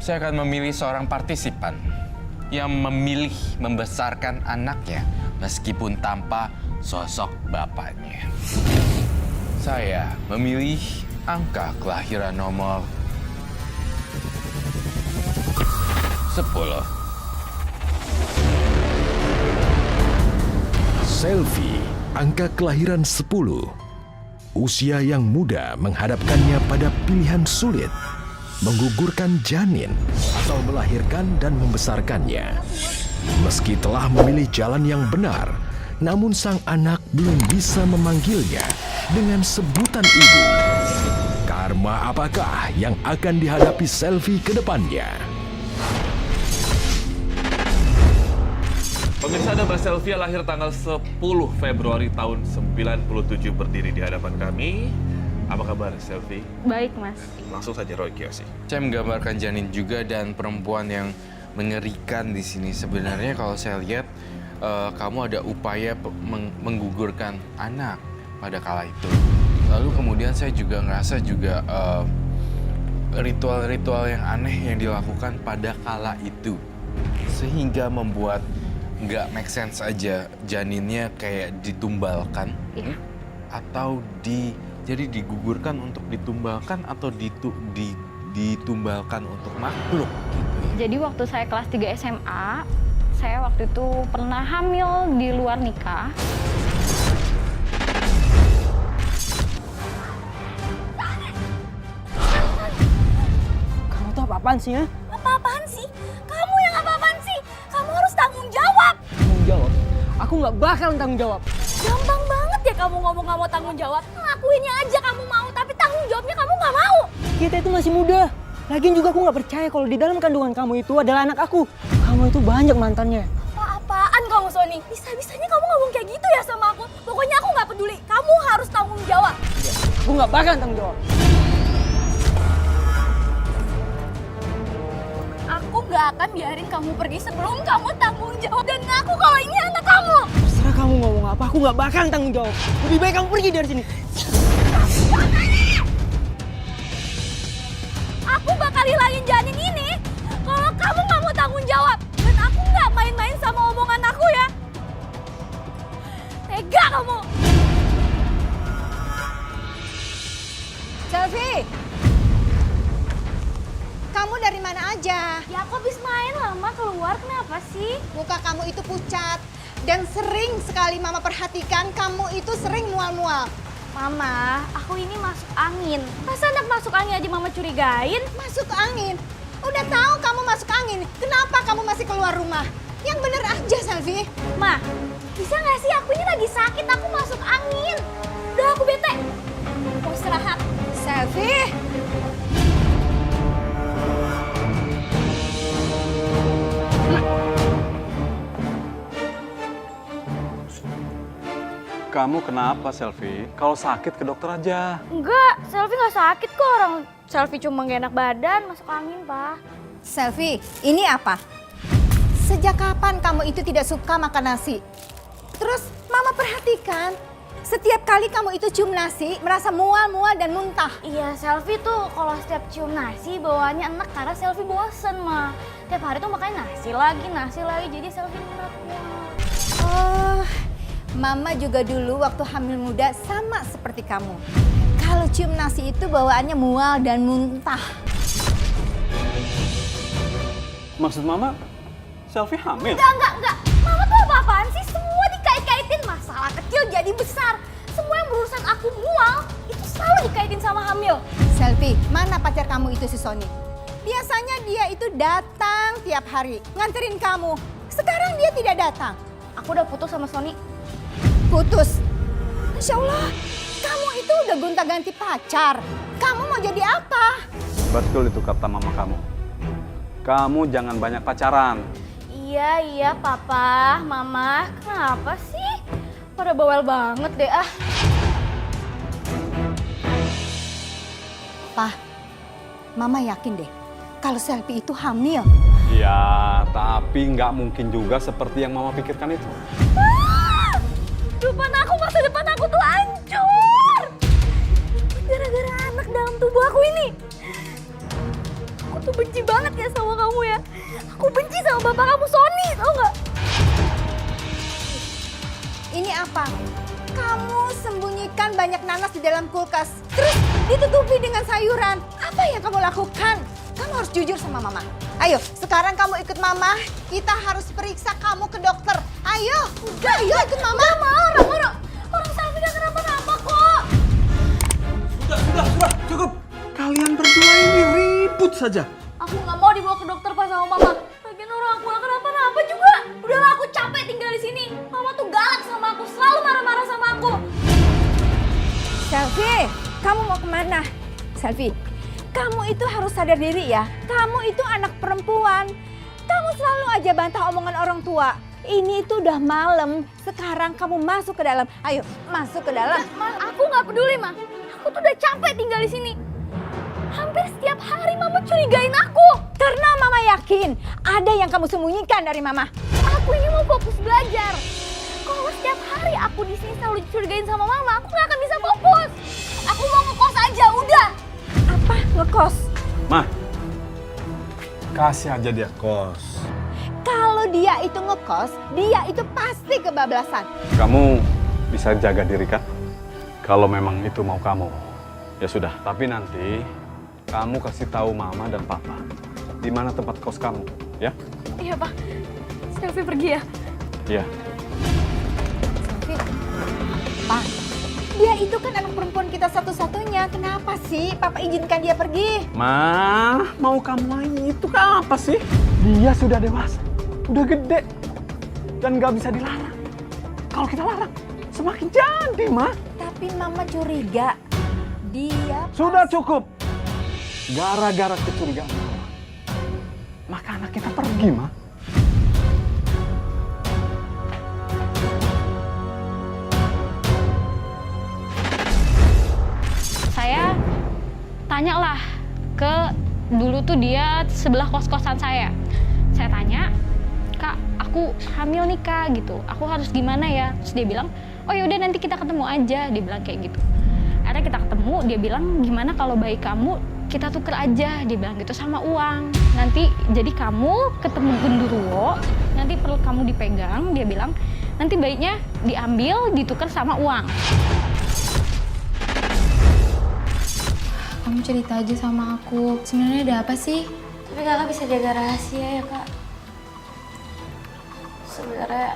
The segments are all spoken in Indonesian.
Saya akan memilih seorang partisipan yang memilih membesarkan anaknya meskipun tanpa sosok bapaknya. Saya memilih angka kelahiran nomor 10. Selvi, angka kelahiran 10. Usia yang muda menghadapkannya pada pilihan sulit. Menggugurkan janin atau melahirkan dan membesarkannya. Meski telah memilih jalan yang benar, namun sang anak belum bisa memanggilnya dengan sebutan ibu. Karma apakah yang akan dihadapi Selvi ke depannya? Pemirsa, ada Mbak Selvi lahir tanggal 10 Februari tahun 97 berdiri di hadapan kami. Apa kabar Selvi? Baik, Mas. Langsung saja Roy Kiyoshi. Saya menggambarkan janin juga dan perempuan yang mengerikan di sini. Sebenarnya kalau saya lihat kamu ada upaya menggugurkan anak pada kala itu. Lalu kemudian saya juga ngerasa juga ritual-ritual yang aneh yang dilakukan pada kala itu. Sehingga membuat nggak make sense aja janinnya kayak ditumbalkan. Iya. Atau jadi digugurkan untuk ditumbalkan atau ditumbalkan untuk makhluk gitu ya. Jadi waktu saya kelas 3 SMA, saya waktu itu pernah hamil di luar nikah. Kamu tuh apa-apaan sih ya? Apa-apaan sih? Kamu yang apa-apaan sih? Kamu harus tanggung jawab. Tanggung jawab? Aku nggak bakal tanggung jawab. Gampang banget ya kamu ngomong nggak mau tanggung jawab. Ngelakuinnya aja kamu mau, tapi tanggung jawabnya kamu nggak mau. Kita itu masih muda. Lagian juga aku nggak percaya kalau di dalam kandungan kamu itu adalah anak aku. Kamu itu banyak mantannya. Apa-apaan kamu, Sony? Bisa-bisanya kamu ngomong kayak gitu ya sama aku? Pokoknya aku nggak peduli. Kamu harus tanggung jawab. Aku nggak bakal tanggung jawab. Aku nggak akan biarin kamu pergi sebelum kamu tanggung jawab dan ngaku kalau ini anak kamu. Terserah kamu ngomong apa, aku nggak bakal tanggung jawab. Lebih baik kamu pergi dari sini. Aku bakal hilangin janin ini kalau kamu nggak mau tanggung jawab. Dan aku nggak main-main sama omongan aku ya. Tega kamu. Selvi, kamu dari mana aja? Ya aku habis main lama keluar, kenapa sih? Muka kamu itu pucat dan sering sekali mama perhatikan kamu itu sering mual-mual. Mama, aku ini masuk angin. Masa anak masuk angin aja mama curigain? Masuk angin? Udah tahu kamu masuk angin, kenapa kamu masih keluar rumah? Yang bener aja, Selvi. Ma, bisa nggak sih aku ini lagi sakit, aku masuk angin. Udah aku bete. Mau istirahat. Selvi. Kamu kenapa, Selvi? Kalau sakit ke dokter aja. Enggak, Selvi nggak sakit kok. Orang Selvi cuma gak enak badan, masuk angin, Pak. Selvi, ini apa? Sejak kapan kamu itu tidak suka makan nasi? Terus mama perhatikan, setiap kali kamu itu cium nasi, merasa mual-mual dan muntah. Iya, Selvi tuh kalau setiap cium nasi bawaannya enak karena Selvi bosen, Ma. Tiap hari tuh makannya nasi lagi, jadi Selvi enak mual. Oh, mama juga dulu waktu hamil muda sama seperti kamu. Kalau cium nasi itu bawaannya mual dan muntah. Maksud Mama, Selvi hamil? Enggak. Mama tuh apa-apaan sih? Semua dikait-kaitin, masalah kecil jadi besar. Semua yang berurusan aku mual, itu selalu dikaitin sama hamil. Selvi, mana pacar kamu itu si Sony? Biasanya dia itu datang tiap hari, nganterin kamu. Sekarang dia tidak datang. Aku udah putus sama Sony. Putus? Masya Allah, kamu itu udah gonta-ganti pacar. Kamu mau jadi apa? Betul itu kata mama kamu. Kamu jangan banyak pacaran. Iya, Papa, Mama. Kenapa sih? Pada bawel banget deh, ah. Pak, Mama yakin deh kalau Selvi itu hamil. Ya, tapi nggak mungkin juga seperti yang Mama pikirkan itu. Masa depan aku tuh hancur. Gara-gara anak dalam tubuh aku ini. Aku tuh benci banget ya sama Aku benci sama bapak kamu, Sony, tau nggak? Ini apa? Kamu sembunyikan banyak nanas di dalam kulkas. Terus ditutupi dengan sayuran. Apa yang kamu lakukan? Kamu harus jujur sama mama. Ayo, sekarang kamu ikut mama. Kita harus periksa kamu ke dokter. Ayo, ayo ikut mama. Gak mau, orang Selvi gak kenapa-napa kok. Sudah, cukup. Kalian berdua ini ribut saja. Aku nggak mau dibawa ke dokter pas sama mama. Lagian orang aku gak kenapa-napa juga. Udahlah, aku capek tinggal di sini. Mama tuh galak sama aku, selalu marah-marah sama aku. Selvi, kamu mau kemana? Selvi, kamu itu harus sadar diri ya. Kamu itu anak perempuan. Kamu selalu aja bantah omongan orang tua. Ini tuh udah malam. Sekarang kamu masuk ke dalam. Ayo, masuk ke dalam. Ma, aku nggak peduli, Ma. Aku tuh udah capek tinggal di sini. Hampir setiap hari Mama curigain aku. Karena mama yakin ada yang kamu sembunyikan dari mama. Aku ini mau fokus belajar. Kalau setiap hari aku di sini selalu dicurigain sama Mama, aku nggak akan bisa fokus. Aku mau ngekos aja, udah. Apa? Ngekos? Mah, kasih aja dia kos. Kalau dia itu ngekos, dia itu pasti kebablasan. Kamu bisa jaga diri kan? Kalau memang itu mau kamu, ya sudah. Tapi nanti kamu kasih tahu mama dan papa di mana tempat kos kamu, ya? Iya, Pak. Selvi pergi ya. Iya. Selvi, Pak, dia itu kan anak perempuan kita satu-satunya. Kenapa sih Papa izinkan dia pergi? Ma, mau kamu lagi itu kan apa sih? Dia sudah dewasa, udah gede, dan nggak bisa dilarang. Kalau kita larang, semakin jadi, Ma. Tapi Mama curiga. Dia Sudah cukup. Gara-gara kecurigaan Mama, maka anak kita pergi, Ma. Saya tanyalah ke dulu tuh dia sebelah kos-kosan saya. Saya tanya, Kak, aku hamil nih Kak gitu. Aku harus gimana ya? Terus dia bilang, oh yaudah nanti kita ketemu aja. Dia bilang kayak gitu. Akhirnya kita ketemu, dia bilang gimana kalau bayi kamu kita tuker aja. Dia bilang gitu sama uang. Nanti jadi kamu ketemu genderuwo, nanti perut kamu dipegang. Dia bilang nanti bayinya diambil, ditukar sama uang. Kamu cerita aja sama aku. Sebenarnya ada apa sih? Tapi kakak bisa jaga rahasia ya, Kak. Sebenarnya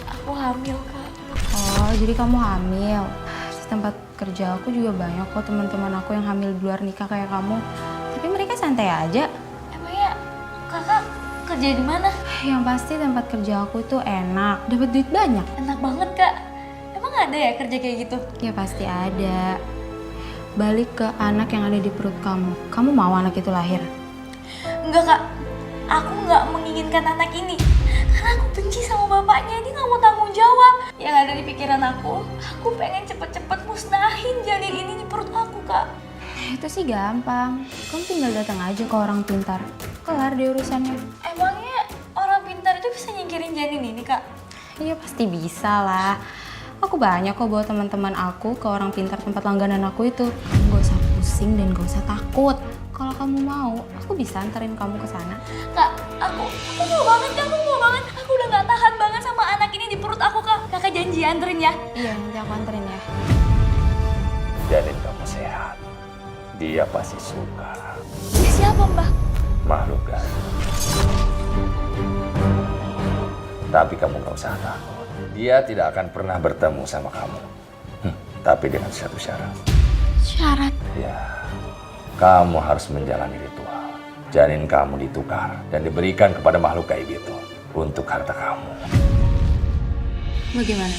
aku hamil, Kak. Oh, jadi kamu hamil. Di tempat kerja aku juga banyak kok teman-teman aku yang hamil di luar nikah kayak kamu. Tapi mereka santai aja. Emangnya kakak kerja di mana? Yang pasti tempat kerja aku itu enak, dapat duit banyak. Enak banget, Kak. Emang ada ya kerja kayak gitu? Ya pasti ada. Balik ke anak yang ada di perut kamu. Kamu mau anak itu lahir? Enggak, Kak. Aku nggak menginginkan anak ini. Karena aku benci sama bapaknya. Dia nggak mau tanggung jawab. Yang ada di pikiran aku pengen cepet-cepet musnahin janin ini di perut aku, Kak. Itu sih gampang. Kamu tinggal datang aja ke orang pintar. Kelar deh urusannya. Emangnya orang pintar itu bisa nyingkirin janin ini, Kak? Iya pasti bisa lah. Aku banyak kok bawa teman-teman aku ke orang pintar tempat langganan aku itu. Kamu gak usah pusing dan gak usah takut. Kalau kamu mau, aku bisa anterin kamu ke sana. Kak, aku mau banget, Kak. Aku mau banget. Aku udah gak tahan banget sama anak ini di perut aku, Kak. Kakak janji anterin ya. Iya, nanti aku anterin ya. Janin kamu sehat. Dia pasti suka. Dia siapa, Mbak? Makhluk gaib. Tapi kamu gak usah takut. Dia tidak akan pernah bertemu sama kamu. Tapi dengan satu syarat. Syarat? Ya, kamu harus menjalani ritual. Janin kamu ditukar dan diberikan kepada makhluk gaib itu untuk harta kamu. Bagaimana?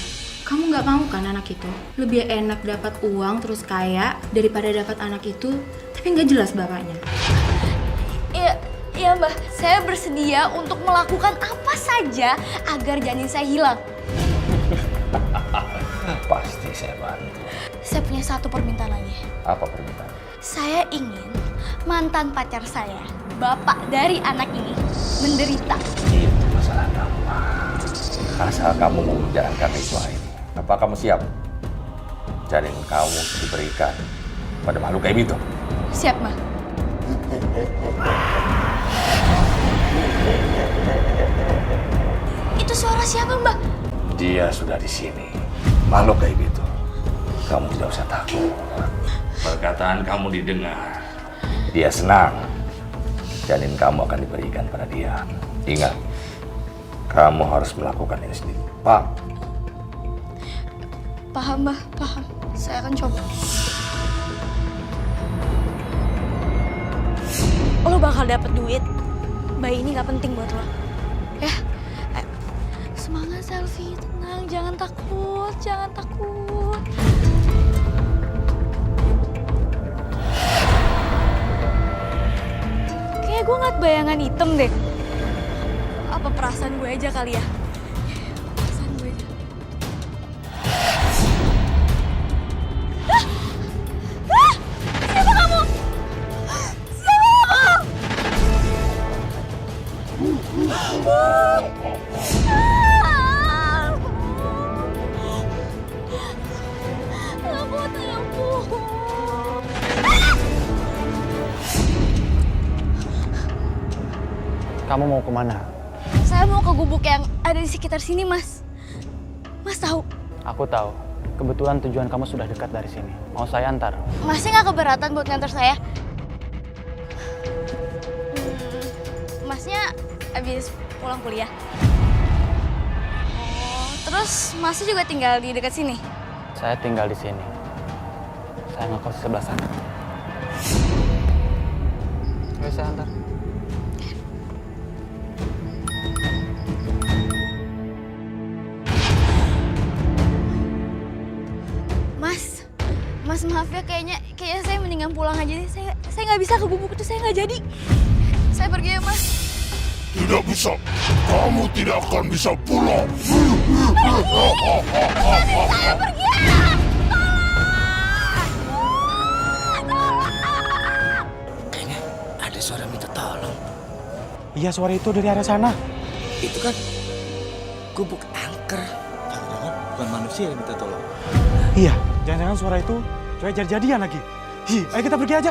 Kamu nggak mau kan anak itu? Lebih enak dapat uang terus kaya daripada dapat anak itu tapi nggak jelas bapaknya. Iya, Mbak. Saya bersedia untuk melakukan apa saja agar janin saya hilang. Pasti saya bantu. Saya punya satu permintaan lagi. Apa permintaan? Saya ingin mantan pacar saya, bapak dari anak ini, menderita. Itu masalah kamu. Asal kamu mau menjalankan ritual ini. Apa kamu siap? Janin kamu diberikan pada makhluk gaib itu. Siap, Mbak. Itu suara siapa, Mbak? Dia sudah di sini. Makhluk kayak gitu. Kamu tidak usah takut. Perkataan kamu didengar. Dia senang. Janin kamu akan diberikan pada dia. Ingat, kamu harus melakukan ini sendiri. Paham? Paham, Mbak. Paham. Saya akan coba. Lo bakal dapet duit. Bayi ini gak penting buat lo. Ya? Semangat, Selfie. Tenang. Jangan takut. Jangan takut. Kayak gue ngeliat bayangan hitam deh. Apa perasaan gue aja kali ya? Perasaan gue aja. Siapa kamu? Siapa kamu? Kamu mau kemana? Saya mau ke gubuk yang ada di sekitar sini, Mas. Mas tahu? Aku tahu. Kebetulan tujuan kamu sudah dekat dari sini. Mau saya antar? Masnya nggak keberatan buat nganter saya? Masnya habis pulang kuliah? Oh, terus Masnya juga tinggal di dekat sini? Saya tinggal di sini. Saya ngekos di sebelah sana. Ayo saya antar. Mas maaf ya, kayaknya saya mendingan pulang aja deh. Saya nggak bisa ke gubuk itu, saya nggak jadi. Saya pergi ya, Mas. Tidak bisa. Kamu tidak akan bisa pulang. Saya pergi ya. Kayaknya ada suara minta tolong. Iya, suara itu dari arah sana. Itu kan gubuk angker. Jangan-jangan bukan manusia yang minta tolong. Iya, jangan-jangan suara itu cewek jadi-jadian lagi. Hi, ayo kita pergi aja.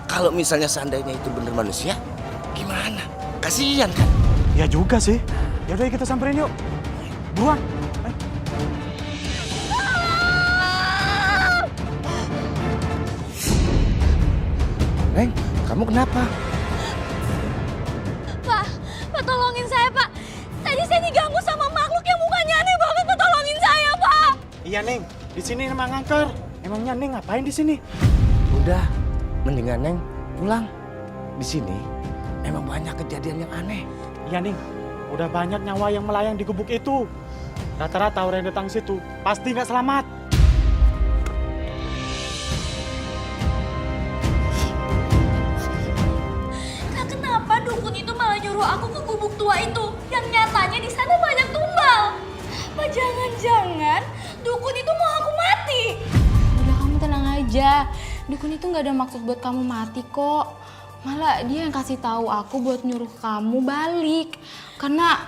Kalau misalnya seandainya itu bener manusia, gimana? Kasihan kan? Ya juga sih. Yaudah kita samperin yuk. Buruan. Neng, kamu kenapa? Pak tolongin saya, Pak. Tadi saya diganggu sama makhluk yang mukanya aneh banget. Pak, tolongin saya, Pak. Iya, Neng. Di sini emang angker. Emangnya Neng ngapain di sini? Udah, mendingan Neng pulang. Di sini emang banyak kejadian yang aneh. Iya, Neng. Udah banyak nyawa yang melayang di gubuk itu. Rata-rata orang yang datang situ pasti nggak selamat. Nah, kenapa dukun itu malah nyuruh aku ke gubuk tua itu? Yang nyatanya di sana banyak tumbal. Apa jangan-jangan dukun itu mau aku mati? Udah, kamu tenang aja. Dukun itu nggak ada maksud buat kamu mati kok. Malah dia yang kasih tahu aku buat nyuruh kamu balik. Karena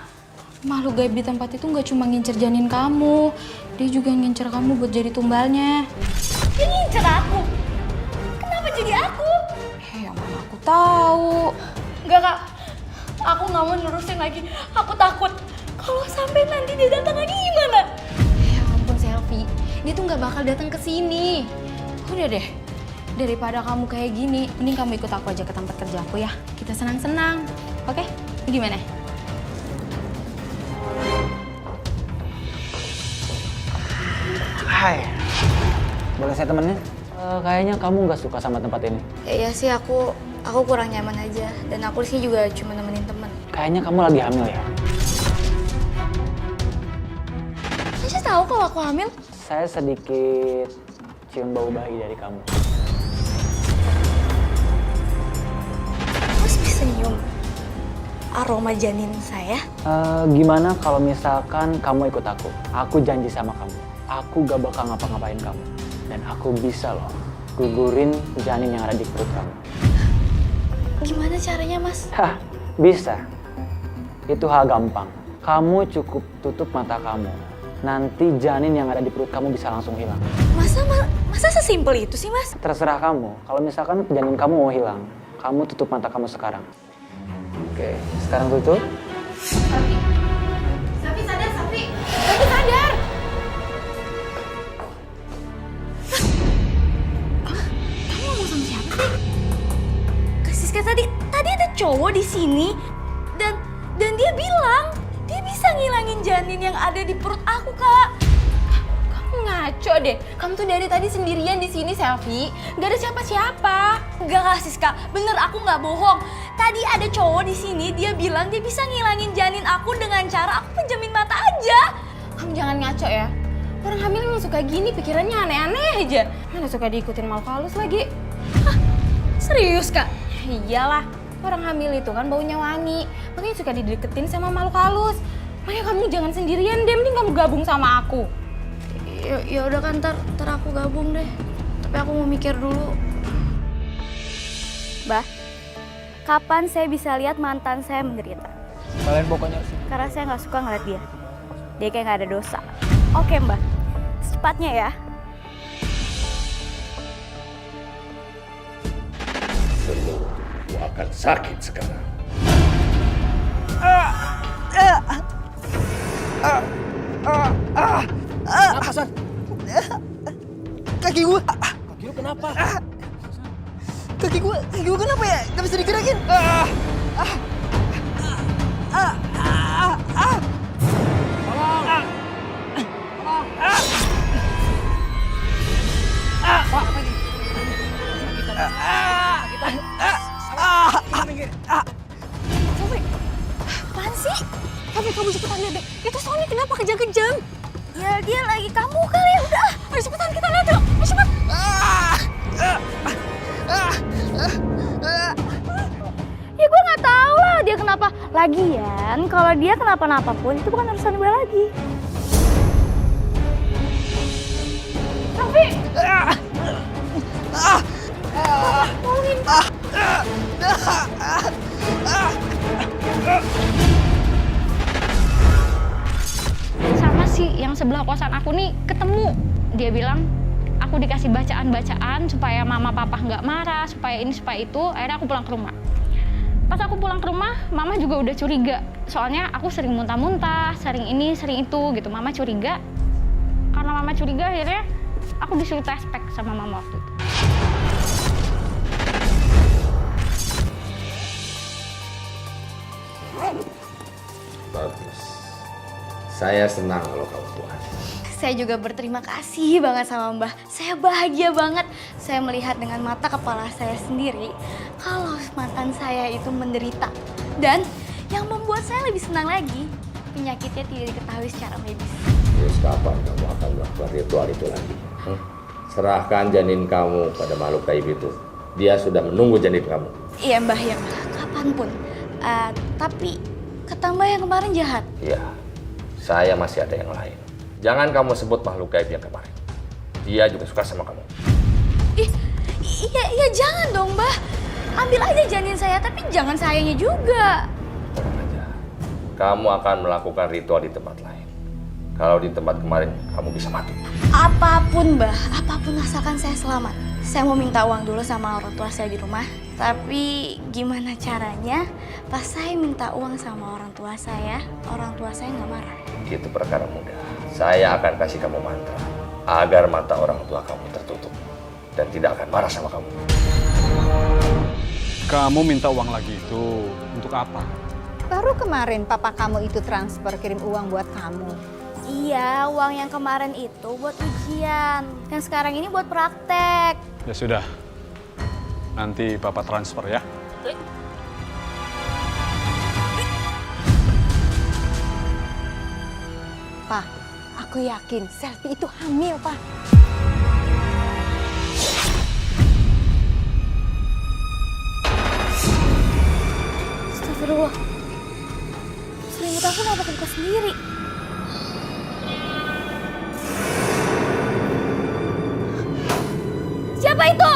makhluk gaib di tempat itu nggak cuma ngincer janin kamu. Dia juga ngincer kamu buat jadi tumbalnya. Dia ngincer aku? Kenapa jadi aku? Yang mana aku tahu. Enggak, Kak. Aku nggak mau nerusin lagi. Aku takut. Kalau sampai nanti dia datang lagi gimana? Ya ampun, Selfie. Dia tuh nggak bakal datang ke sini. Udah deh. Daripada kamu kayak gini, mending kamu ikut aku aja ke tempat kerja aku ya. Kita senang-senang. Oke? Gimana? Hai. Boleh saya temenin? Kayaknya kamu nggak suka sama tempat ini. Iya sih, aku kurang nyaman aja. Dan aku di sini juga cuma nemenin teman. Kayaknya kamu lagi hamil ya? Saya tahu kalau aku hamil. Saya sedikit cium bau bayi dari kamu. Mas bisa nyium aroma janin saya? Gimana kalau misalkan kamu ikut aku? Aku janji sama kamu. Aku gak bakal ngapa-ngapain kamu. Dan aku bisa loh gugurin janin yang ada di perut kamu. Gimana caranya, Mas? Hah, bisa. Itu hal gampang. Kamu cukup tutup mata kamu. Nanti janin yang ada di perut kamu bisa langsung hilang. Masa sesimpel itu sih, Mas? Terserah kamu. Kalau misalkan janin kamu mau hilang, kamu tutup mata kamu sekarang. Oke, sekarang tutup. Safi sadar, Safi. Safi sadar. Kamu ngomong sama siapa sih? Kak Siska, tadi ada cowok di sini dan dia bilang dia bisa ngilangin janin yang ada di perut aku, Kak. Kamu ngaco deh. Kamu tuh dari tadi sendirian di sini, Selfie. Gak ada siapa-siapa. Enggak, Kak Siska, bener aku nggak bohong. Tadi ada cowok di sini, dia bilang dia bisa ngilangin janin aku dengan cara aku pejamin mata aja. Kamu jangan ngaco ya. Orang hamil emang suka gini, pikirannya aneh-aneh aja. Mana suka diikutin makhluk halus lagi. Hah? Serius, Kak? Iyalah, orang hamil itu kan baunya wangi. Makanya suka dideketin sama makhluk halus. Makanya kamu jangan sendirian deh, mending kamu gabung sama aku. Ya udah kan, ntar aku gabung deh. Tapi aku mau mikir dulu. Bah, kapan saya bisa lihat mantan saya menderita? Kalian pokoknya harus. Karena saya nggak suka ngeliat dia. Dia kayak nggak ada dosa. Oke, Mbak. Secepatnya ya. Seluruhmu akan sakit sekarang. Apa, San? Kaki gua. Kaki lu kenapa? Kaki gua kenapa ya? Gak bisa digerakin. Sofi, apaan sih? Tapi kamu cepetan lihat deh. Itu Sony kenapa kejang-kejang? Ya dia lagi kamu kali ya. Udah, ayo cepetan kita lihat yuk. Ayo cepet. Ya gue nggak tahu lah dia kenapa. Lagian kalau dia kenapa-napa pun itu bukan urusan gue lagi. Sofi. Tolongin. Sama sih yang sebelah kosan aku nih ketemu. Dia bilang aku dikasih bacaan-bacaan supaya mama papa nggak marah, supaya ini supaya itu. Akhirnya aku pulang ke rumah. Pas aku pulang ke rumah, mama juga udah curiga. Soalnya aku sering muntah-muntah, sering ini, sering itu gitu. Mama curiga. Karena mama curiga akhirnya aku disuruh tes pack sama mama waktu itu. Bagus. Saya senang kalau kamu puas. Saya juga berterima kasih banget sama Mbah. Saya bahagia banget. Saya melihat dengan mata kepala saya sendiri kalau mantan saya itu menderita. Dan yang membuat saya lebih senang lagi, penyakitnya tidak diketahui secara medis. Terus kapan kamu akan melakukan ritual itu lagi? Serahkan janin kamu pada makhluk gaib itu. Dia sudah menunggu janin kamu. Iya Mbah, ya Mbah. Kapanpun. Tapi kata Mbah yang kemarin jahat. Iya, saya masih ada yang lain. Jangan kamu sebut makhluk gaib yang kemarin. Dia juga suka sama kamu. Iya jangan dong Mbah. Ambil aja janin saya, tapi jangan sayangnya juga. Tenang aja. Kamu akan melakukan ritual di tempat lain. Kalau di tempat kemarin, kamu bisa mati. Apapun Mbah, apapun asalkan saya selamat. Saya mau minta uang dulu sama orang tua saya di rumah. Tapi gimana caranya pas saya minta uang sama orang tua saya nggak marah. Itu perkara mudah. Saya akan kasih kamu mantra agar mata orang tua kamu tertutup dan tidak akan marah sama kamu. Kamu minta uang lagi itu untuk apa? Baru kemarin papa kamu itu transfer kirim uang buat kamu. Iya, uang yang kemarin itu buat ujian. Yang sekarang ini buat praktek. Ya sudah, nanti Papa transfer ya. Pak, aku yakin Selfie itu hamil, Pak. Astagfirullah. Selimut aku kenapa kebuka sendiri? Siapa itu?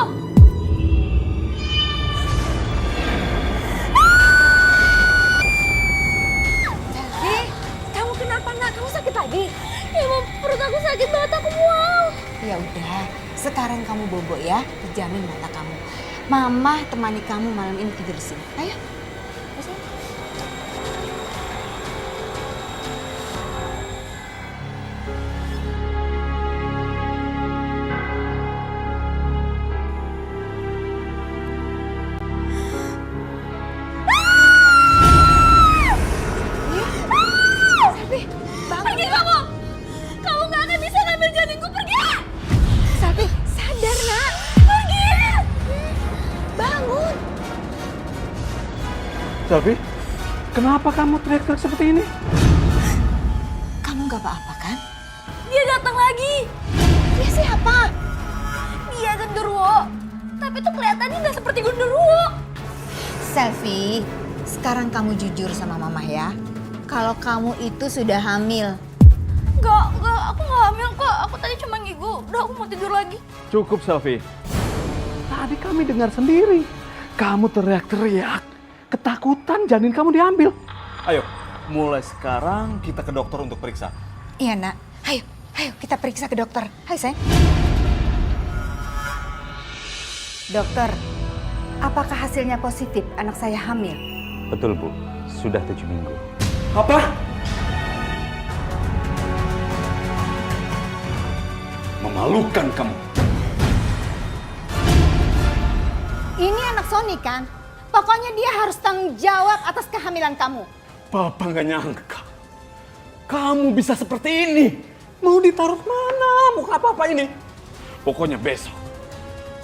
Selfie, kamu kenapa nak? Kamu sakit lagi? Ya Mama, perut aku sakit banget, aku mual. Ya udah, sekarang kamu bobo ya, pejamin mata kamu. Mama temani kamu malam ini tidur di sini. Ayo. Selvi, kenapa kamu teriak-teriak seperti ini? Kamu gak apa-apa kan? Dia datang lagi. Dia siapa? Dia genderuwo. Tapi tuh kelihatannya nggak seperti genderuwo. Selvi, sekarang kamu jujur sama mama ya. Kalau kamu itu sudah hamil. Enggak, aku nggak hamil kok. Aku tadi cuma ngigo. Udah, aku mau tidur lagi. Cukup, Selvi. Tadi kami dengar sendiri. Kamu teriak-teriak. Ketakutan janin kamu diambil. Ayo, mulai sekarang kita ke dokter untuk periksa. Iya nak, ayo kita periksa ke dokter. Ayo sayang. Dokter, apakah hasilnya positif anak saya hamil? Betul Bu, sudah 7 minggu. Apa? Memalukan kamu. Ini anak Sony kan? Pokoknya dia harus tanggung jawab atas kehamilan kamu. Papa nggak nyangka. Kamu bisa seperti ini. Mau ditaruh mana muka papa ini? Pokoknya besok,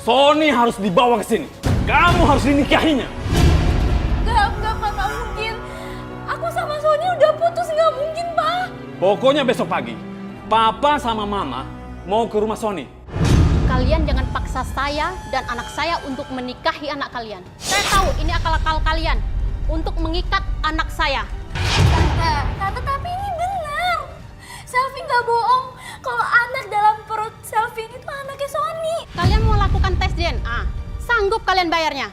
Sony harus dibawa ke sini. Kamu harus dinikahinya. Enggak, Pak, nggak mungkin. Aku sama Sony udah putus, nggak mungkin, Pak. Pokoknya besok pagi, Papa sama Mama mau ke rumah Sony. Kalian jangan paksa saya dan anak saya untuk menikahi anak kalian. Saya tahu ini akal-akal kalian untuk mengikat anak saya. Tante, tapi ini benar. Selvi nggak bohong kalau anak dalam perut Selvi ini tuh anaknya Sony. Kalian mau lakukan tes DNA, sanggup kalian bayarnya.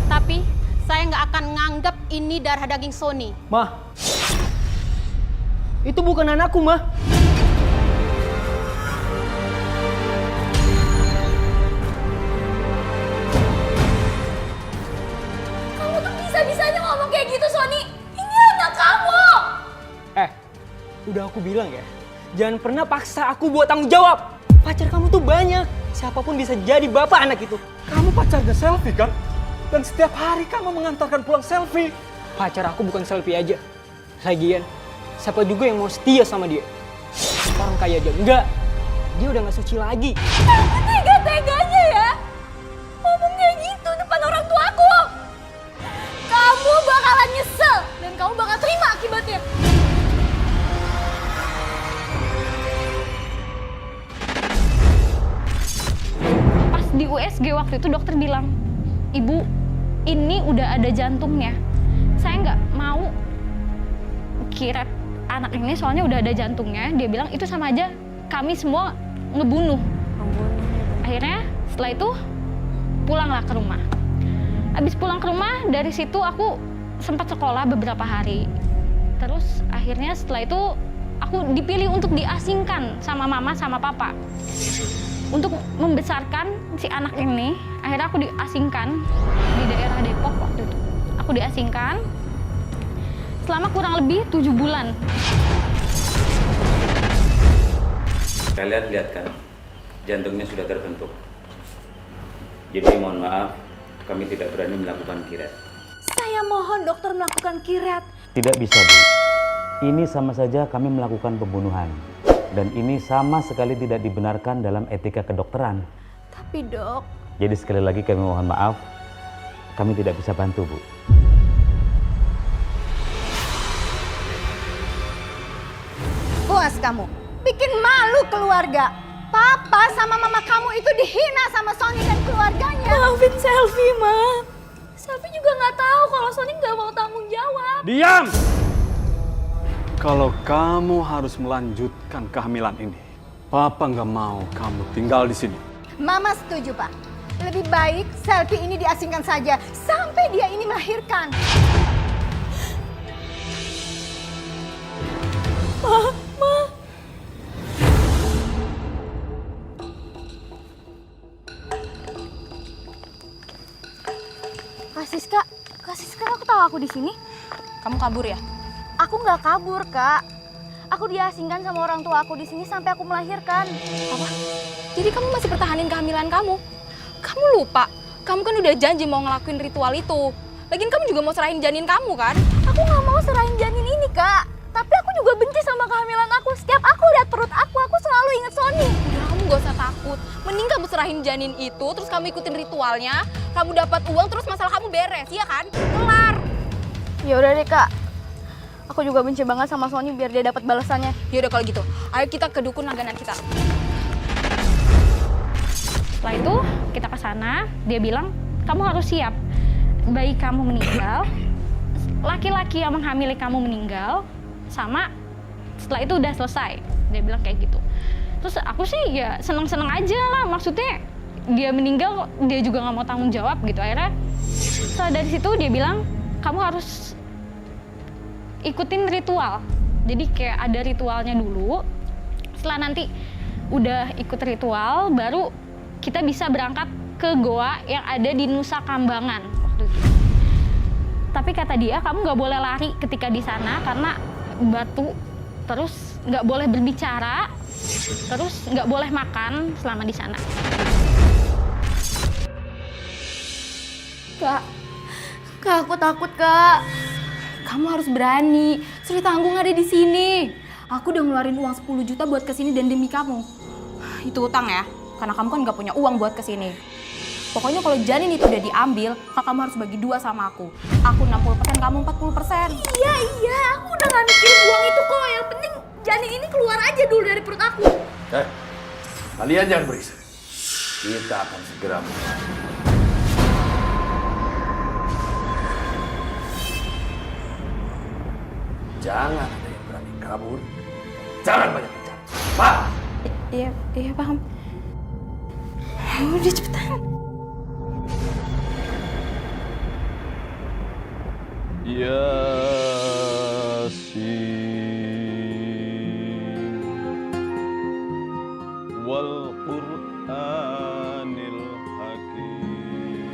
Tapi saya nggak akan nganggap ini darah daging Sony. Ma, itu bukan anakku, Ma. Kamu tuh bisa-bisanya ngomong kayak gitu, Sony. Ini anak kamu. Udah aku bilang ya, jangan pernah paksa aku buat tanggung jawab. Pacar kamu tuh banyak, siapapun bisa jadi bapak anak itu. Kamu pacarnya Selvi kan? Dan setiap hari kamu mengantarkan pulang Selvi. Pacar aku bukan Selvi aja. Lagian, siapa juga yang mau setia sama dia? Orang kaya aja enggak. Dia udah gak suci lagi. Kamu tega-teganya ya ngomong kayak gitu depan orang tuaku. Kamu bakalan nyesel dan kamu bakal terima akibatnya. Pas di USG waktu itu dokter bilang, Ibu, ini udah ada jantungnya. Saya nggak mau kira anak ini soalnya udah ada jantungnya. Dia bilang itu sama aja kami semua ngebunuh. Akhirnya setelah itu pulanglah ke rumah. Habis pulang ke rumah, dari situ aku sempat sekolah beberapa hari. Terus akhirnya setelah itu aku dipilih untuk diasingkan sama mama sama papa. Untuk membesarkan si anak ini, akhirnya aku diasingkan di daerah Depok waktu itu. Aku diasingkan selama kurang lebih 7 bulan. Kalian lihat kan, jantungnya sudah terbentuk. Jadi mohon maaf, kami tidak berani melakukan kiret. Saya mohon dokter melakukan kiret. Tidak bisa, Bu. Ini sama saja kami melakukan pembunuhan. Dan ini sama sekali tidak dibenarkan dalam etika kedokteran. Tapi dok... Jadi sekali lagi kami mohon maaf, kami tidak bisa bantu, Bu. Puas kamu, bikin malu keluarga. Papa sama mama kamu itu dihina sama Sony dan keluarganya. Maafin Selvi, Ma. Selvi juga nggak tahu kalau Sony nggak mau tanggung jawab. Diam! Kalau kamu harus melanjutkan kehamilan ini, Papa nggak mau kamu tinggal di sini. Mama setuju, Pak. Lebih baik Selvi ini diasingkan saja sampai dia ini melahirkan. Ma. Kak Siska, aku tahu aku di sini. Kamu kabur ya? Aku nggak kabur, Kak. Aku diasingkan sama orang tua aku di sini sampai aku melahirkan. Apa? Jadi kamu masih pertahanin kehamilan kamu? Kamu lupa, kamu kan udah janji mau ngelakuin ritual itu. Lagian kamu juga mau serahin janin kamu kan? Aku nggak mau serahin janin ini, Kak. Tapi aku juga benci sama kehamilan aku. Setiap aku lihat perut aku selalu inget Sony. Udah, kamu gak usah takut. Mending kamu serahin janin itu, terus kamu ikutin ritualnya. Kamu dapat uang, terus masalah kamu beres, iya kan? Kelar. Ya udah deh kak, aku juga benci banget sama Sony biar dia dapat balasannya. Yaudah kalau gitu, ayo kita ke dukun langganan kita. Setelah itu kita ke sana, dia bilang kamu harus siap. Bayi kamu meninggal, laki-laki yang menghamili kamu meninggal, sama setelah itu udah selesai. Dia bilang kayak gitu. Terus aku sih ya seneng-seneng aja lah, maksudnya dia meninggal dia juga nggak mau tanggung jawab gitu. Akhirnya setelah dari situ dia bilang kamu harus ikutin ritual. Jadi kayak ada ritualnya dulu. Setelah nanti udah ikut ritual, baru kita bisa berangkat ke goa yang ada di Nusa Kambangan waktu itu. Tapi kata dia kamu nggak boleh lari ketika di sana karena batu, terus nggak boleh berbicara, terus nggak boleh makan selama di sana. Kak, aku takut kak. Kamu harus berani. Sri Tanggung ada di sini. Aku udah ngeluarin uang 10 juta buat kesini dan demi kamu. Itu utang ya, karena kamu kan nggak punya uang buat kesini. Pokoknya kalau janin itu udah diambil, kamu harus bagi 2 sama aku. Aku 60%, kamu 40%. Iya, aku udah gak mikirin uang itu kok. Yang penting janin ini keluar aja dulu dari perut aku. Kalian jangan berisik. Kita akan segera mulai. Jangan ada yang berani kabur. Jangan banyak bicara. Pak! Iya paham. Udah cepetan. Yasin wal Qur'anil Hakim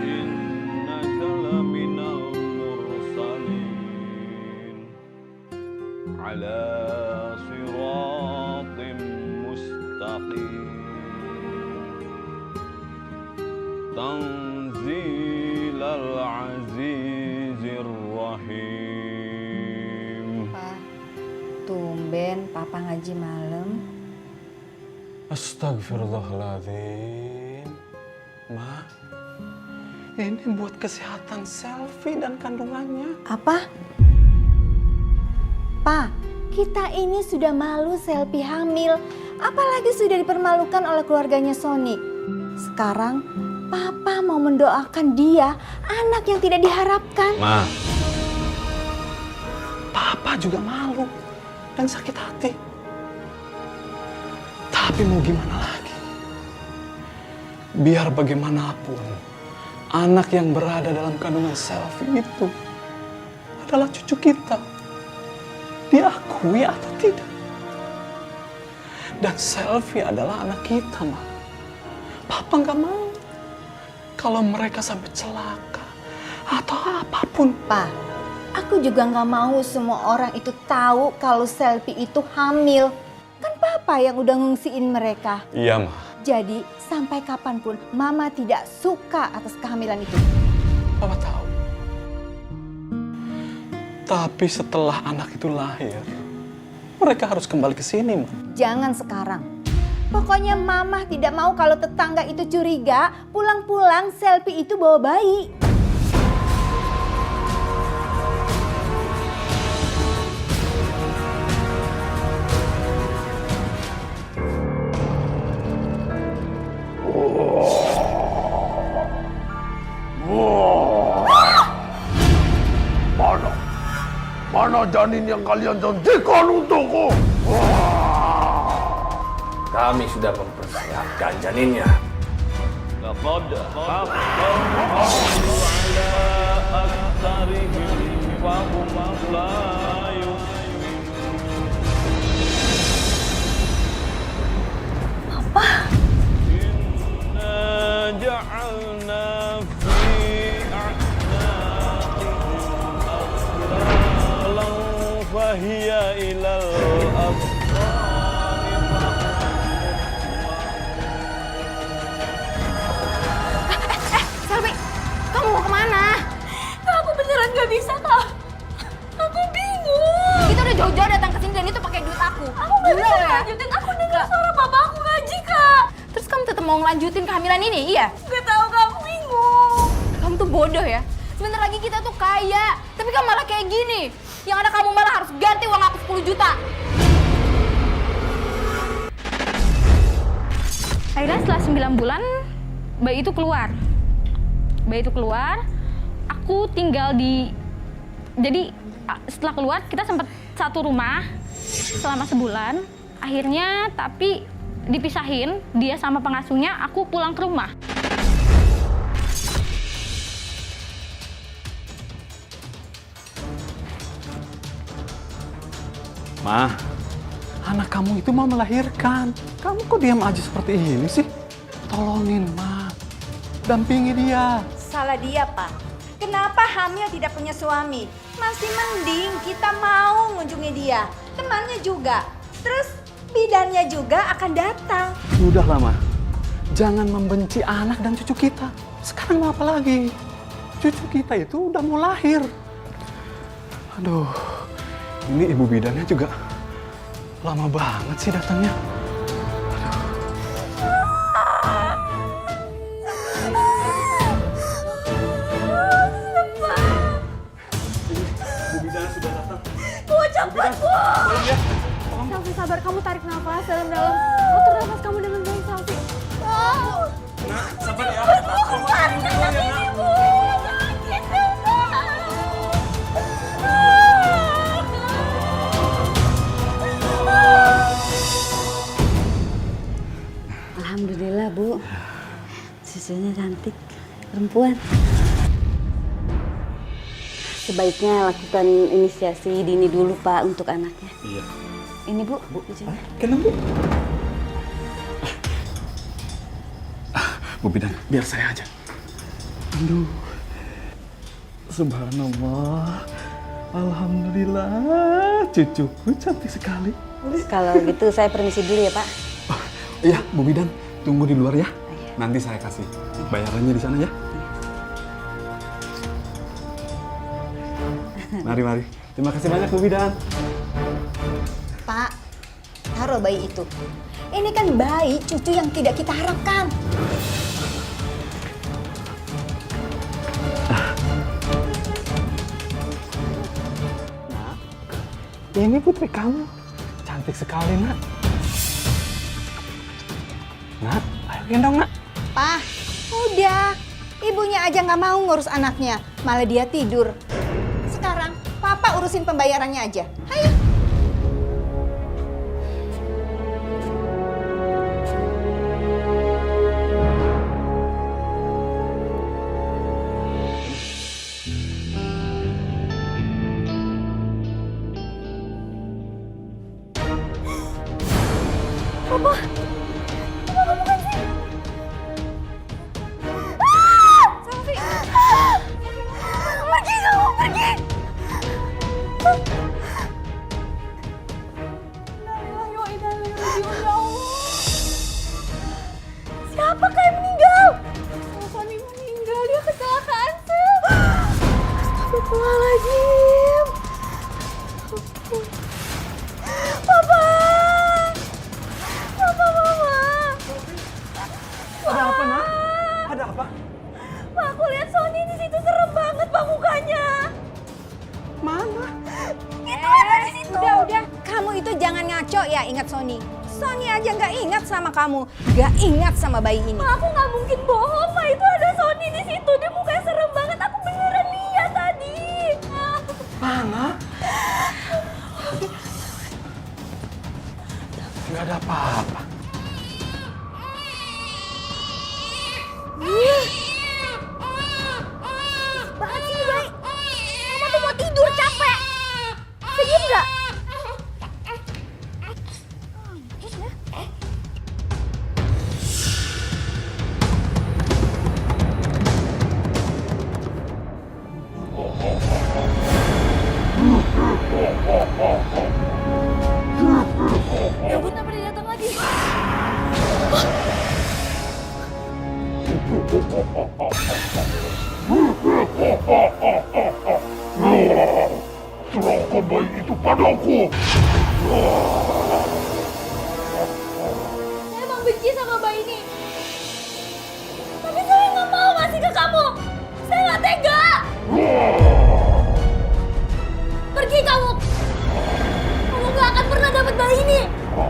innaka laminal mursalin ala siratim mustaqim tanzilal azizir rahim. Pa, tumben Papa ngaji malam. Astagfirullahaladzim. Ma, ini buat kesehatan Selfie dan kandungannya. Apa? Pa, kita ini sudah malu Selfie hamil. Apalagi sudah dipermalukan oleh keluarganya Sony. Sekarang Papa mau mendoakan dia, anak yang tidak diharapkan. Ma, Papa juga malu dan sakit hati. Tapi mau gimana lagi? Biar bagaimanapun, anak yang berada dalam kandungan Selfie itu adalah cucu kita. Diakui atau tidak. Dan Selfie adalah anak kita, Ma. Papa nggak mau kalau mereka sampai celaka atau apapun. Pa, aku juga nggak mau semua orang itu tahu kalau Selfie itu hamil. Kan Papa yang udah ngungsiin mereka. Iya, Ma. Jadi sampai kapanpun Mama tidak suka atas kehamilan itu. Papa tahu. Tapi setelah anak itu lahir, mereka harus kembali ke sini, Ma. Jangan sekarang. Pokoknya Mama tidak mau kalau tetangga itu curiga pulang-pulang Selfie itu bawa bayi. Mana janin yang kalian janjikan untukku? Kami sudah mempersiapkan janinnya. Laqad haqqallahu ala aktsarihim wa hum la yu'minun. Papa. Inna ja'alna fi a'naqihim aghlalan fahiya ilal Selfie, kamu mau kemana? Kak, aku beneran gak bisa, Kak. Aku bingung. Kita udah jauh-jauh datang ke sini dan itu pakai duit aku. Aku gak bisa lanjutin. Aku dengar suara papa aku ngaji, Kak. Terus kamu tetap mau ngelanjutin kehamilan ini, iya? Gak tahu, Kak. Aku bingung. Kamu tuh bodoh ya. Sebenarnya bentar lagi kita tuh kaya. Tapi kamu malah kayak gini. Yang ada kamu malah harus ganti uang aku 10 juta. Akhirnya setelah 9 bulan, bayi itu keluar. Aku tinggal di... Jadi setelah keluar, kita sempat satu rumah selama sebulan. Akhirnya, tapi dipisahin, dia sama pengasuhnya, aku pulang ke rumah. Ma, anak kamu itu mau melahirkan. Kamu kok diam aja seperti ini sih? Tolongin, Ma. Dampingi dia. Salah dia, Pak. Kenapa hamil tidak punya suami? Masih mending kita mau mengunjungi dia. Temannya juga. Terus bidannya juga akan datang. Udahlah, Ma. Jangan membenci anak dan cucu kita. Sekarang mau apa lagi? Cucu kita itu udah mau lahir. Aduh, ini ibu bidannya juga lama banget sih datangnya. Cepat, Bu! Selfie, sabar. Kamu tarik nafas dalam-dalam. Atur nafas kamu dengan baik, Selfie. Nah, sabar ya. Bu, tarik nafas ini, Bu! Alhamdulillah, Bu. Susunya cantik. Perempuan. Sebaiknya lakukan inisiasi dini dulu, Pak, untuk anaknya. Iya. Ini, Bu, cucunya. Kenapa, Bu? Bu Bidan, biar saya aja. Aduh. Subhanallah. Alhamdulillah. Cucuku cantik sekali. Kalau gitu saya permisi dulu ya, Pak. Iya, Bu Bidan, tunggu di luar ya. Nanti saya kasih bayarannya di sana ya. Mari. Terima kasih banyak, Bu Bidan. Pak, taruh bayi itu. Ini kan bayi cucu yang tidak kita harapkan. Nak, ini putri kamu. Cantik sekali, Nak. Nak, ayo gendong, Nak. Pak, udah. Ibunya aja nggak mau ngurus anaknya. Malah dia tidur. Sekarang, Papa urusin pembayarannya aja. Ayo. Papa! Papa bukan sih? Selfie! Pergi kamu, pergi! Siapakah yang meninggal? Sony meninggal, dia kecelakaan, Sel. Astagfirullahaladzim. Papa! Papa, Mama! Ada apa, Nak? Ada apa? Pak, aku lihat Sony di situ serem banget, Pak, mukanya. Mana? Itu ada di situ. Udah. Kamu itu jangan ngaco ya ingat Sony. Sony aja nggak ingat sama kamu. Nggak ingat sama bayi ini. Ma, aku nggak mungkin bohong, Ma. Itu ada Sony di situ. Dia mukanya serem banget. Aku beneran lihat tadi. Mana? Nggak ada apa-apa. Banget sih, Bay. Mama tuh mau tidur, capek. Sedih nggak? Ya ampun, kenapa dia datang lagi? Serahkan bayi itu padaku. Saya emang benci sama bayi ini. Tapi saya nggak mau ngasih ke kamu. Saya nggak tega. Oh.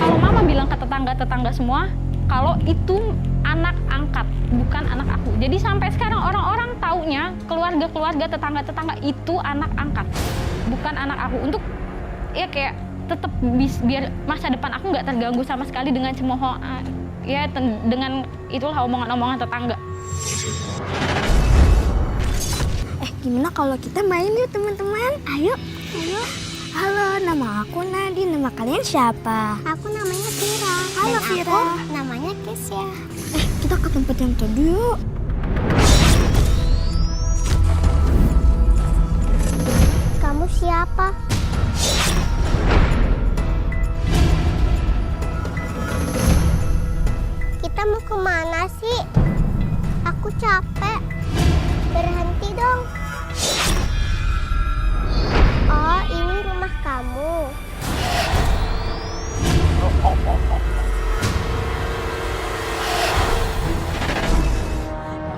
Kalau mama bilang ke tetangga-tetangga semua, kalau itu anak angkat, bukan anak aku. Jadi sampai sekarang orang-orang taunya, keluarga-keluarga, tetangga-tetangga itu anak angkat, bukan anak aku. Untuk ya kayak tetap biar masa depan aku nggak terganggu sama sekali dengan cemooh, ya dengan itulah omongan-omongan tetangga. Gimana kalau kita main yuk teman-teman? Ayo, ayo. Halo, nama aku Nadine. Nama kalian siapa? Aku namanya Vira. Halo Vira. Aku namanya Kesya. Kita ke tempat yang tadi yuk. Kamu siapa? Kita mau kemana sih? Aku capek. Berhenti dong. Oh, ini rumah kamu.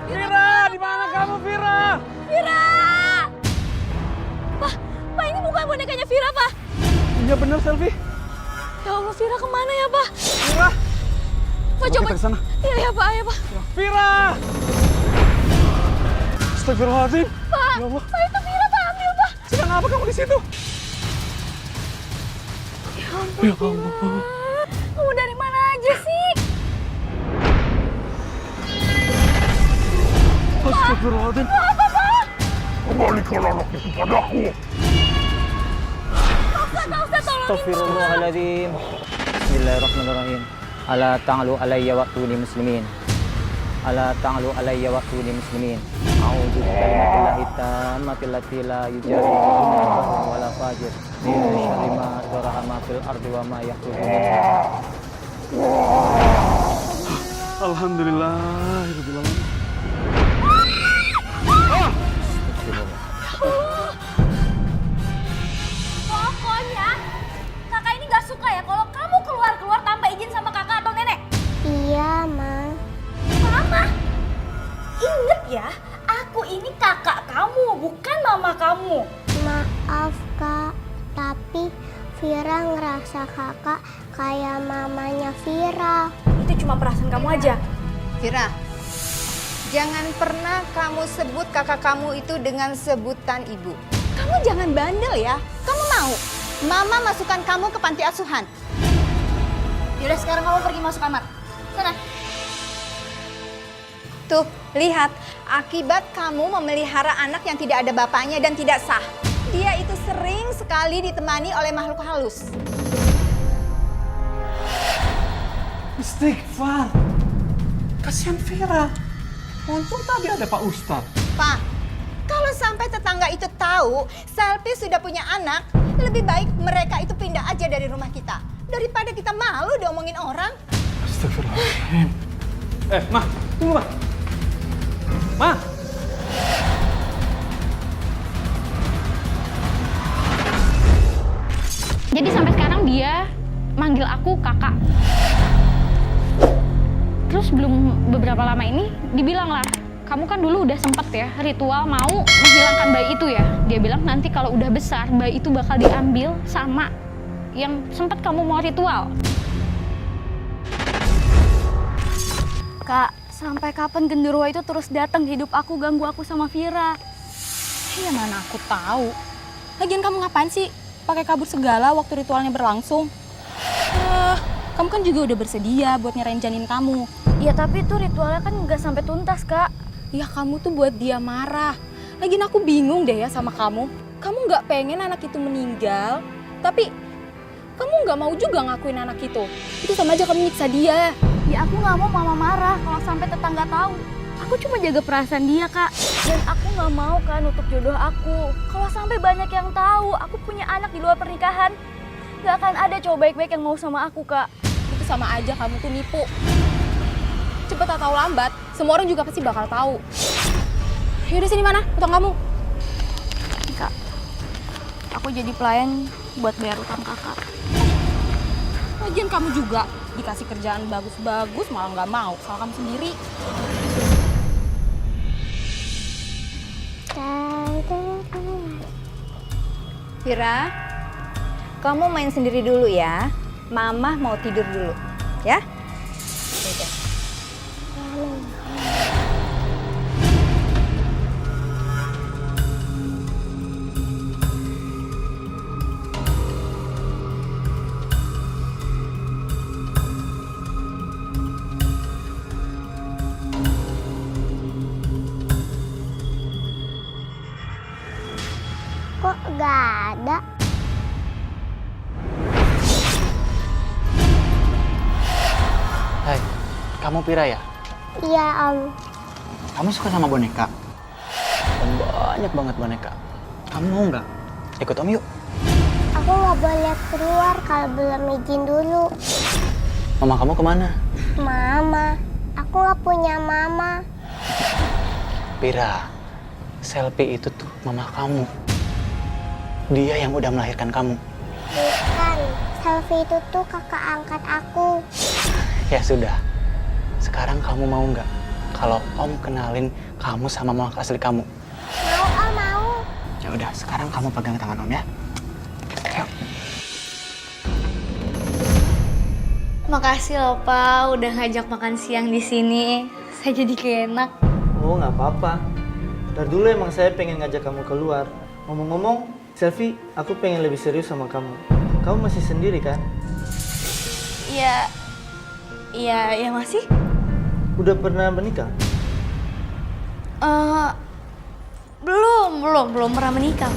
Vira, di mana kamu, Vira? Vira! Pak, ini bukan bonekanya Vira, Pak. Iya bener, Selvi. Ya Allah, Vira kemana ya, Pak? Vira! Pak, coba. Kita kesana. Iya, ya, Pak, ayo, Pak. Vira! Astagfirullahaladzim. Pak, Ya Allah. Pak, itu Vira, Pak, ambil, Pak. Sedang apa kamu di situ? Ya ampun, Ya Vira. Allah. Kamu dari mana aja sih? Astagfirullahaladzim. Apa, Pak? Kembalikan anaknya kepadaku. Ustaz, tolongin, Astagfirullahaladzim. Bismillahirrahmanirrahim. Ala ta'alu alayya wa'tuni muslimin. Ala ta'alu alayya wa'tuni muslimin. A'udzu bikalimatillahit tammati allati la yujawizuha barrun wala fajir. Min syarri ma dzara'a ma fil ardi wa ma yakhruju minha. Alhamdulillahirabbil alamin. Pokoknya kakak ini gak suka ya kalau kamu keluar tanpa izin sama kakak atau nenek. Iya, Ma. Mama, inget ya, aku ini kakak kamu, bukan mama kamu. Maaf, Kak. Tapi Vira ngerasa kakak kayak mamanya Vira. Itu cuma perasaan kamu aja. Vira, jangan pernah kamu sebut kakak kamu itu dengan sebutan ibu. Kamu jangan bandel ya. Kamu mau Mama masukkan kamu ke panti asuhan? Yaudah, sekarang kamu pergi masuk kamar. Sana. Tuh, lihat. Akibat kamu memelihara anak yang tidak ada bapaknya dan tidak sah. Dia itu sering sekali ditemani oleh makhluk halus. Istighfar. Kasihan Vira. Untung tadi ada Pak Ustadz. Pak, kalau sampai tetangga itu tahu Selvi sudah punya anak, lebih baik mereka itu pindah aja dari rumah kita. Daripada kita malu diomongin orang. Astagfirullahaladzim. Ma, tunggu, Ma. Ma. Jadi sampai sekarang dia manggil aku kakak. Terus belum beberapa lama ini dibilang lah, kamu kan dulu udah sempet ya ritual mau menghilangkan bayi itu ya. Dia bilang nanti kalau udah besar bayi itu bakal diambil sama yang sempet kamu mau ritual. Kak, sampai kapan genderuwo itu terus datang hidup aku, ganggu aku sama Vira? Ya mana aku tahu. Lagian kamu ngapain sih pakai kabur segala waktu ritualnya berlangsung? Kamu kan juga udah bersedia buat nyerahin janin kamu. Ya tapi itu ritualnya kan nggak sampai tuntas, Kak. Ya kamu tuh buat dia marah. Lagian aku bingung deh ya sama kamu. Kamu nggak pengen anak itu meninggal, tapi kamu nggak mau juga ngakuin anak itu. Itu sama aja kamu nyiksa dia. Ya aku nggak mau mama marah kalau sampai tetangga tahu. Aku cuma jaga perasaan dia, Kak. Dan aku nggak mau kan nutup jodoh aku. Kalau sampai banyak yang tahu aku punya anak di luar pernikahan, nggak akan ada cowok baik-baik yang mau sama aku, Kak. Itu sama aja kamu tuh nipu. Cepet atau lambat, semua orang juga pasti bakal tahu. Yaudah sini mana? Utang kamu. Kak. aku jadi pelayan buat bayar utang kakak. Lagian kamu juga dikasih kerjaan bagus-bagus malah nggak mau, salah kamu sendiri. Vira, kamu main sendiri dulu ya. Mama mau tidur dulu, ya? Udah. Kok gak ada? Hai, kamu Pira ya? Iya Om. Kamu suka sama boneka? Dan banyak banget boneka. Kamu mau nggak? Ikut Om yuk. Aku nggak boleh keluar kalau belum izin dulu. Mama kamu kemana? Mama, aku nggak punya mama. Pira, Selfie itu tuh mama kamu. Dia yang udah melahirkan kamu. Bukan, Selfie itu tuh kakak angkat aku. Ya sudah, sekarang kamu mau nggak kalau Om kenalin kamu sama mama asli kamu? Mau Om, mau. Ya udah, sekarang kamu pegang tangan Om ya. Yuk. Makasih loh Pak, udah ngajak makan siang di sini. Saya jadi kayak enak. Oh nggak apa-apa. Dari dulu emang saya pengen ngajak kamu keluar. Ngomong-ngomong, Selfie, aku pengen lebih serius sama kamu. Kamu masih sendiri kan? Iya masih. Udah pernah menikah? Belum pernah menikah.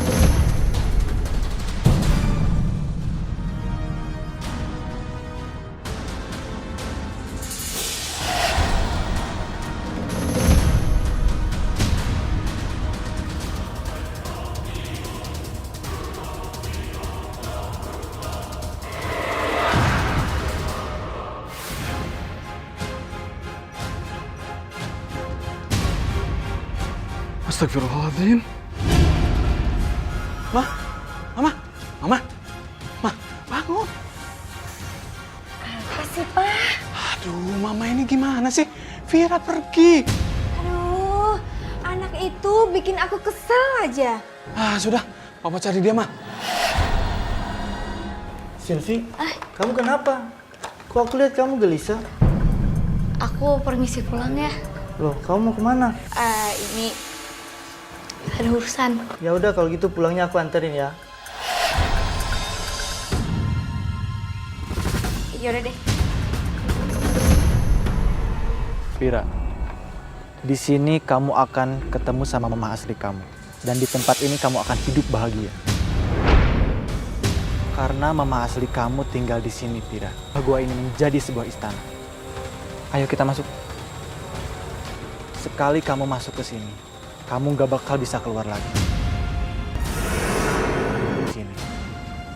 Astagfirullahaladzim. Mama, bangun. Apa sih, Pak? Aduh, Mama ini gimana sih? Vira pergi. Aduh, anak itu bikin aku kesel aja. Sudah, Papa cari dia, Ma. Selfie, kamu kenapa? Kok aku lihat kamu gelisah? Aku permisi pulang ya. Loh, kamu mau kemana? Ini ada urusan. Ya udah kalau gitu pulangnya aku anterin ya. Yaudah deh. Vira, di sini kamu akan ketemu sama mama asli kamu. Dan di tempat ini kamu akan hidup bahagia. Karena mama asli kamu tinggal di sini, Vira. Gua ini menjadi sebuah istana. Ayo kita masuk. Sekali kamu masuk ke sini, kamu gak bakal bisa keluar lagi. Di sini,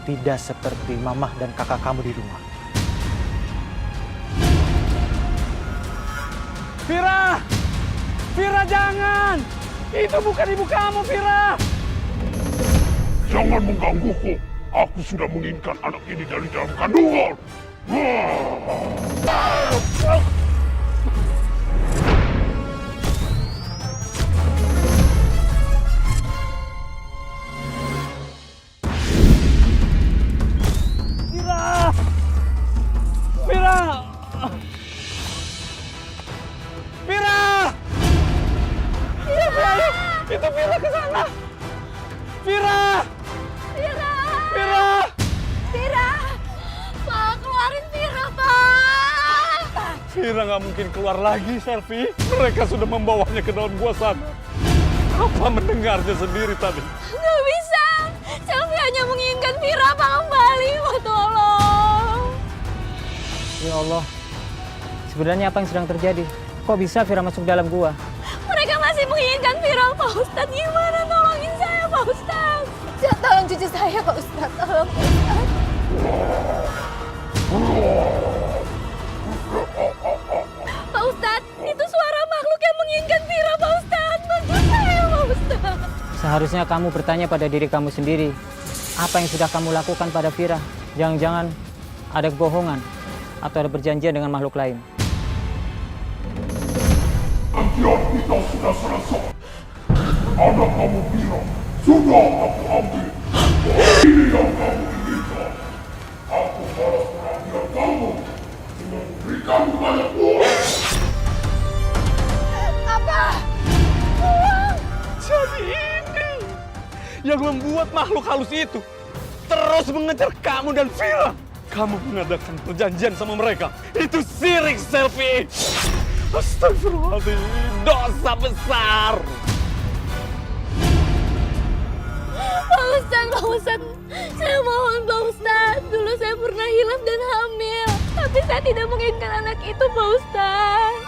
tidak seperti mama dan kakak kamu di rumah. Vira! Vira, jangan! Itu bukan ibu kamu, Vira! Jangan menggangguku. Aku sudah menginginkan anak ini dari dalam kandungan. Vira! Vira! Vira! Iya, Vira! Itu Vira ke sana! Vira! Vira! Vira! Vira! Pak, keluarin Vira, Pak! Vira nggak mungkin keluar lagi, Selfie. Mereka sudah membawanya ke dalam gua sana. Apa mendengarnya sendiri tadi? Nggak bisa! Selfie hanya menginginkan Vira, Pak, kembali. Pak, tolong! Ya Allah, sebenarnya apa yang sedang terjadi? Kok bisa Vira masuk dalam gua? Mereka masih menginginkan Vira, Pak Ustadz. Gimana? Tolongin saya, Pak Ustadz. Ya, tolong cucu saya, Pak Ustadz. Tolong, Pak Ustadz. Pak Ustadz, itu suara makhluk yang menginginkan Vira, Pak Ustadz. Bantu saya, Pak Ustadz. Seharusnya kamu bertanya pada diri kamu sendiri. Apa yang sudah kamu lakukan pada Fira? Jangan-jangan ada kebohongan atau ada perjanjian dengan makhluk lain. Perjanjian kita sudah selesai. Anak kamu bilang sudah aku ambil. Ini yang kamu inginkan. Aku balas perhatian kamu dengan memberikan banyak uang. Apa? Jadi ini yang membuat makhluk halus itu terus mengejar kamu dan Fira. Kamu mengadakan perjanjian sama mereka. Itu syirik, Selfie. Astagfirullahaladzim, dosa besar. Pak Ustadz, saya mohon Pak Ustadz. Dulu saya pernah hilaf dan hamil, tapi saya tidak menginginkan anak itu Pak Ustadz.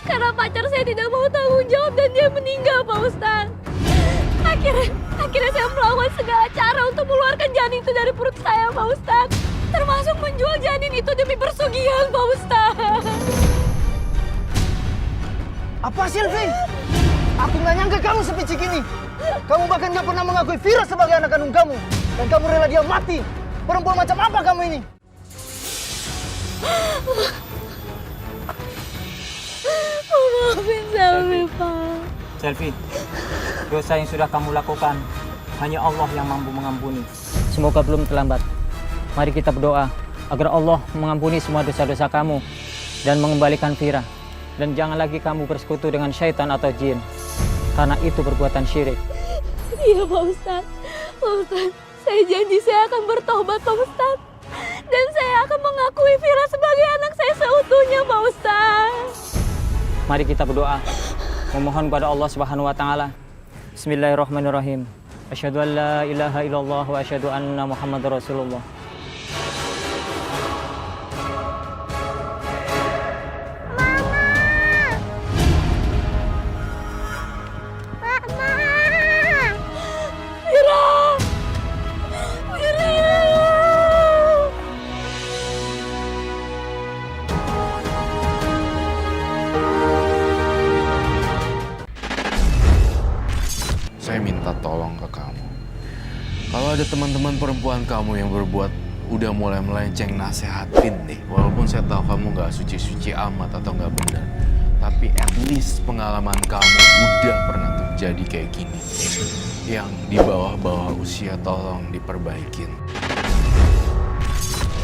Karena pacar saya tidak mau tanggung jawab dan dia meninggal Pak Ustadz. Akhirnya saya melakukan segala cara untuk mengeluarkan janin itu dari perut saya Pak Ustadz. Termasuk menjual janin itu demi persugihan Pak Ustadz. Apa Sylvie? Aku nggak nyangka kamu sepicik ini. Kamu bahkan nggak pernah mengakui Fira sebagai anak kandung kamu. Dan kamu rela dia mati. Perempuan macam apa kamu ini? Maafin Selfie, Pak. Selfie, dosa yang sudah kamu lakukan hanya Allah yang mampu mengampuni. Semoga belum terlambat. Mari kita berdoa agar Allah mengampuni semua dosa-dosa kamu dan mengembalikan Fira. Dan jangan lagi kamu bersekutu dengan syaitan atau jin, karena itu perbuatan syirik. Iya Pak Ustadz. Pak Ustadz, saya janji saya akan bertobat Pak Ustadz. Dan saya akan mengakui Fira sebagai anak saya seutuhnya Pak Ustadz. Mari kita berdoa, memohon kepada Allah Subhanahu wa taala. Bismillahirrahmanirrahim. Asyhadu an la ilaha illallah wa asyhadu anna Muhammadar Rasulullah. Saya minta tolong ke kamu. Kalau ada teman-teman perempuan kamu yang berbuat udah mulai melenceng, nasehatin deh. Walaupun saya tahu kamu nggak suci-suci amat atau nggak benar, tapi at least pengalaman kamu udah pernah terjadi kayak gini. Yang di bawah-bawah usia tolong diperbaikin.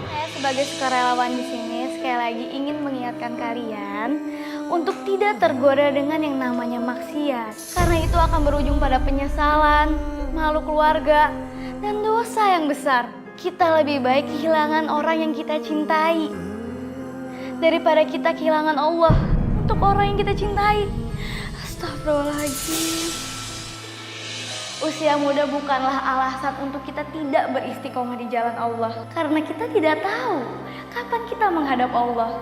Saya sebagai sukarelawan di sini sekali lagi ingin mengingatkan kalian untuk tidak tergoda dengan yang namanya maksiat. Karena itu akan berujung pada penyesalan, malu keluarga, dan dosa yang besar. Kita lebih baik kehilangan orang yang kita cintai daripada kita kehilangan Allah untuk orang yang kita cintai. Astagfirullahaladzim. Usia muda bukanlah alasan untuk kita tidak beristiqomah di jalan Allah. Karena kita tidak tahu kapan kita menghadap Allah.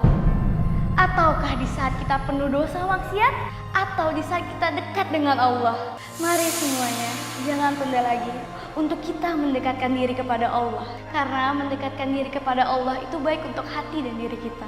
Ataukah di saat kita penuh dosa maksiat, atau di saat kita dekat dengan Allah. Mari semuanya, jangan tunda lagi untuk kita mendekatkan diri kepada Allah. Karena mendekatkan diri kepada Allah itu baik untuk hati dan diri kita.